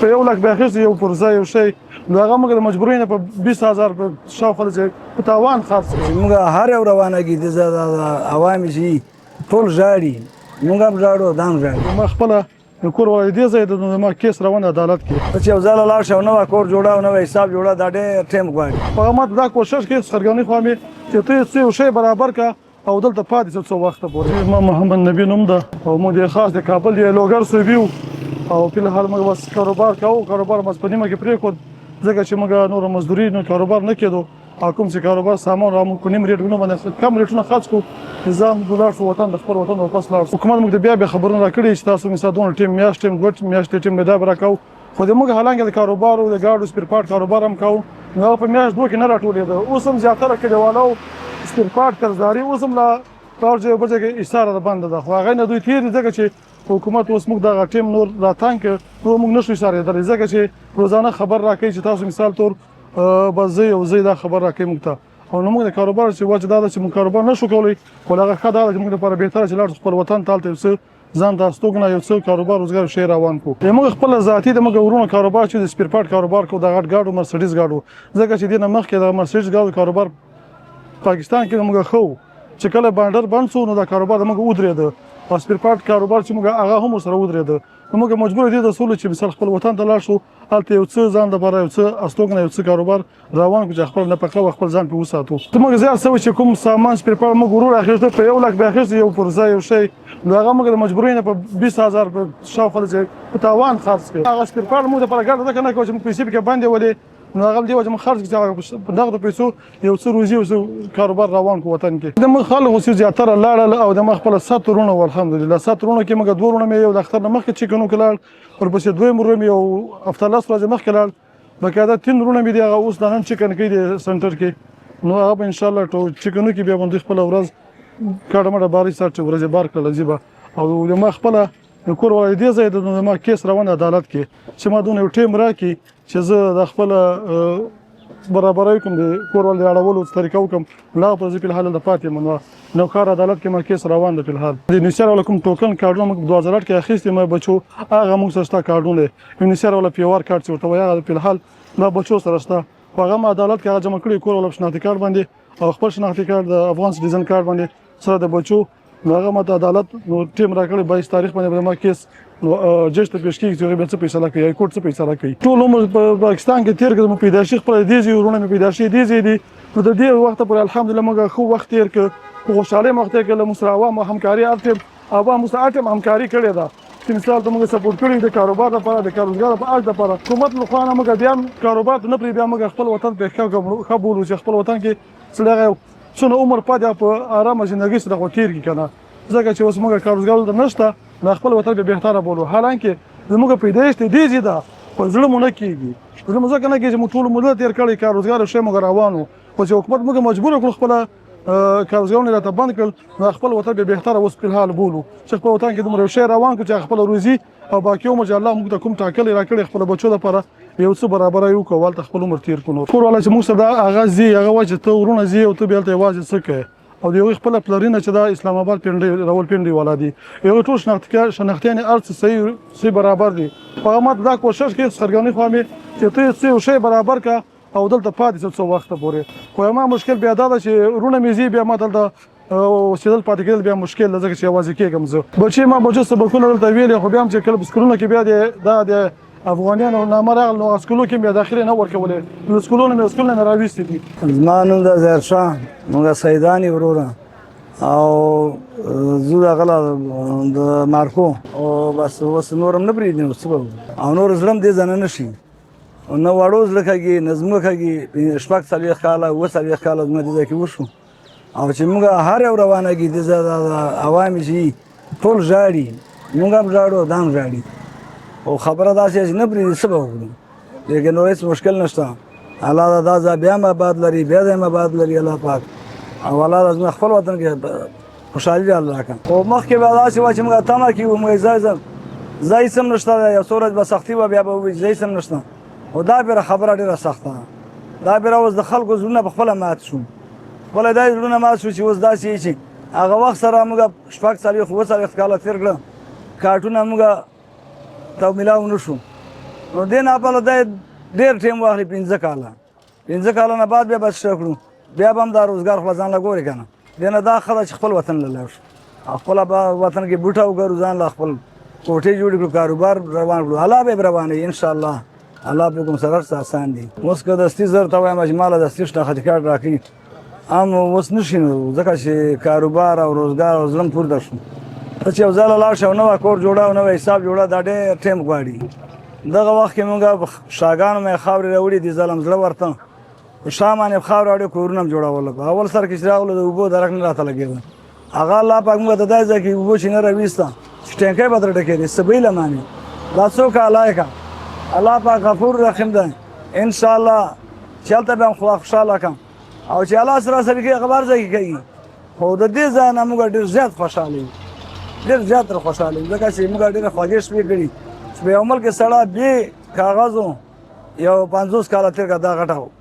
په 1 لک به اخیستې یو پرزه یو شی نو هغه موږ د مجبورۍ نه په 20,000 په شاوخوا چې په تاوان خرڅ کړو. موږ هر یو روانه کېږي د عوامې چې ټول ژاړي موږ هم ژاړو دا هم ژاړي. ما خپله د کور والا دې ځای د زما کیس روان عدالت کې چې یو ځله لاړ شي او نوی کور جوړه او نوی حساب جوړه دا ډېر ټایم غواړي. هغه ما ته دا کوشش کوي سرګراني خوا مې چې ته څه یو شی برابر کړه او دلته پاتې څه وخته پورې. ما محمد نبی نوم ده او موږ د خاص د کابل د لوګر صوبي وو او په الحال موږ بس کاروبار کوو. کاروبار مې په نیمه کې پرېښود ځکه چې موږ نور مزدوري نه کاروبار نه کېدو او کوم چې کاروبار سامان را موږ په نیم ریټونو باندې کم ریټونه خرڅ کړو. نظام ګلار شو وطن د خپل وطن واپس لاړ. حکومت موږ د بیا خبرونه راکړي چې تاسو مثلا دونه ټیم میاشت ټیم ګټ میاشت ټیم دا راکاو خو د موږ حالانکه د کاروبار او د ګاډو سپیر پارت کاروبار هم کوو نو په میاشت دوه کې نه راټولېده. اوس هم زیاتره کلیوالو سپیر پارت قرضداري اوس هم لا پاور جو بچه کې اشاره بند ده خو هغه نه دوی تیر ځکه چې حکومت اوس موږ دغه ټیم نور راتنګ نو موږ نشو اشاره درې ځکه چې روزانه خبر راکړي چې تاسو مثال تور بس یو زی دا خبر راکړي موږ ته او نو موږ د کاروبار چې وجه دا ده چې موږ کاروبار نشو کولی خو هغه ښه دا ده چې موږ لپاره بهتره چې لاړ خپل وطن ته هلته یو څه ځان ته استوګنه یو څه کاروبار روزګار شی روان کړو. موږ خپل ذاتي د موږ ورونو کاروبار چې د سپیر پارت کاروبار کوو د غټ ګاډو مرسډیز ګاډو ځکه چې دې نه مخکې د مرسډیز ګاډو کاروبار پاکستان کې موږ خو چې کله بانډر بند شو نو دا کاروبار موږ ودرېده او سپیر پارت کاروبار چې موږ هغه هم سره ودرېده نو موږ مجبور دي د سولو چې مثال خپل وطن ته لاړ شو هلته یو څه ځان لپاره یو څه استوګنه یو څه کاروبار روان کړو چې خپل نفقه او خپل ځان په وساتو. ته موږ زیات څه چې کوم سامان سپیر پارت موږ ورور اخیسته په 1 لک به اخیسته یو پرزه یو شی نو هغه موږ د مجبورۍ نه په 20,000 په شاوخوا چې په تاوان خرڅ کړو. هغه سپیر پارت موږ لپاره ګټه ځکه نه کوو چې موږ پیسې پکې باندې ولې نو هغه دې وجه موږ خرڅ کړو په نغدو پیسو یو څه روزي او څه کاروبار روان کړو وطن کې. د موږ خلک اوس زیاتره لاړل او د موږ خپل 7 ورونه الحمدلله 7 ورونه کې موږ 2 ورونه مې یو د اختر نه مخکې چیکنو کې لاړ ورپسې دویم ورونه مې یو هفته لس ورځې مخکې لاړ بقاعده 3 ورونه مې دي هغه اوس د نن چیکن کوي د سنټر کې نو هغه انشاءالله ټول چیکنو کې بیا باندې خپل ورځ کاډه مډه باري سات ورځې بار کړل زیبا او د ما خپل کور ولې دې ځای د ما کیس روان عدالت کې چې ما دونه یو ټیم راکې چې زه د خپل برابرۍ کوم د کور ولې اړولو طریقه وکم لا په ځپل حال د پاتې منو نو کار عدالت کې ما کیس روان دی په حال د نشر ولکم ټوکن کارډونه موږ 2008 کې اخیستې ما بچو هغه موږ سره کارډونه نشر ول پیوار کارت چې ورته وایي په حال ما بچو سره ستا هغه ما عدالت کې جمع کړی کور ول شناختی کارت باندې او خپل شناختی کارت د افغان سټیزن کارت باندې سره د بچو هغه ما عدالت نو ټیم راکړی 22 تاریخ باندې ما کیس نو جج ته پیش کیږي چې به څه فیصله کوي کورټ څه فیصله کوي. ټول عمر په پاکستان کې تیر کړم پیدایشي خپل دي ورونه مې پیدایشي دي نو د دې وخت پر الحمدلله موږ خو وخت تیر ک خوشاله وخت کې له مسراوا مو همکاري ارتم او مساعدت همکاري کړې ده چې مثال ته موږ سپورټ کړی د کاروبار لپاره د کاروبار لپاره حکومت له خوا موږ بیا کاروبار نه پری بیا موږ خپل وطن په ښه بولو چې خپل وطن کې څلګه څونه عمر پاتې په آرامه ژوندۍ سره تیر کی کنه ځکه چې اوس موږ کاروبار د نشته نه خپل وطن به بهتره بولو حالانکه زموږ پیدایش ته دی زیاده په ځړ مونږ کېږي زموږ ځکه نه کېږي چې موږ ټول مدت تیر کړی کاروبار شی موږ روانو خو چې حکومت موږ مجبور کړ خپل کاروبارونه راته بند کړل خپل وطن به بهتره اوس په حال بولو چې خپل وطن کې دومره شی روان کړ چې خپل روزي او باقي عمر الله موږ ته کوم ټاکل راکړي خپل بچو لپاره یو څه برابر یو کول ته خپل عمر تیر کړو کور ولا چې موږ سره هغه زی هغه وجه ته ورونه زی او ته بیا ته واځي څه کوي او یو خپل پلرینه چې دا اسلام آباد پیندې راول پیندې ولادي یو ټول شناختیان ارث صحیح برابر دي هغه ماته دا کوشش کوي سرګراني خو مې چې ته څه شی برابر کا او دلته پاتې څه وخت پورې خو ما مشکل بیا دا چې رونه مې بیا ما دلته او سیدل پاتې کېدل بیا مشکل لږ چې आवाज کېږم زه بچي ما بچو سبقونه دلته ویلې خو بیا هم چې کله بسکرونه کې بیا د افغانانو نامرغ نو اسکولو کې بیا داخلي نه ورکولې نو اسکولونه مې اسکول نه راويستې دي. زما نوم د ظاهر شاه موږ سیدانی وروره او زو غلا د مارکو او بس وس نورم نه پریدنه او نور زلم دې ځنه نشي نو وړو زړه کوي نظم کوي شپږ سالي خاله و سالي خاله زما دې کې وشو او چې موږ هر یو روانه کې د عوامي شي ټول ژاړي موږ هم ژاړو دام ژاړي او خبره دا چې نه پرې سبا وکړو لیکن نو هیڅ مشکل نشته الله دا ځا بیا ما بعد لري بیا دې ما بعد لري الله پاک او الله لازم خپل وطن کې خوشحالي الله کا او مخکې به دا چې موږ تمه کیو موږ زای سم نشته یو سورج به سختي و بیا به زای سم نشته او دا به خبره ډیره سخته دا به اوس د خلکو زړونه په خپل مات شو خپل دای زړونه مات شو چې اوس دا شي هغه وخت سره موږ شپږ سالي خو سره کاله تیر کړ کارټونه موږ ته ملاو نشو نو دې ناپله دی ډېر ټایم واخلي 5 کاله نه بعد بیا به شته کړو بیا به هم دا روزګار خپله ځان له ګورې که نه دې نه دا ښه ده چې خپل وطن له لاړ شو او خپله وطن کې بوټه وکړو ځان له خپل کوټې جوړې کړو کاروبار روان کړو الله به یې روانوي انشاءالله الله په کوم سره آسان دي اوس که دستي زر ته وایم چې ما له دستي شناختي کارت راکړي هم اوس نه شي نو ځکه چې کاروبار او روزګار او زړه م پورته شو ته چې یو ځله لاړ شې او نوی کور جوړه او نوی حساب جوړه دا ډېر ټایم غواړي دغه وخت کې مونږ شاګانو مې خاورې راوړي دي ظلم زړه ورته په شا باندې خاورې راوړې کورونه م جوړول اول سر کې چې راغلو د اوبو درک نه راته لګېده هغه الله پاک مونږ ته دا ځای کې اوبو چې نه راویسته چې ټینکی به ترې ډکېدې سبیل مانې دا څو کاله یې که الله پاک غفور رحیم دی انشاءالله چې هلته به هم خدا خوشحاله کړم او چې الله سره سره کوي هغه بار ځای کې کوي خو د دې ځای نه موږ ډېر زیات خوشحاله یو ډېر زیات تر خوشحاله یو ځکه چې موږ ډېرې خوږې شپې کړي چې په یو ملک کې سړی بې کاغذو یو 50 کاله تېر کړه دا غټه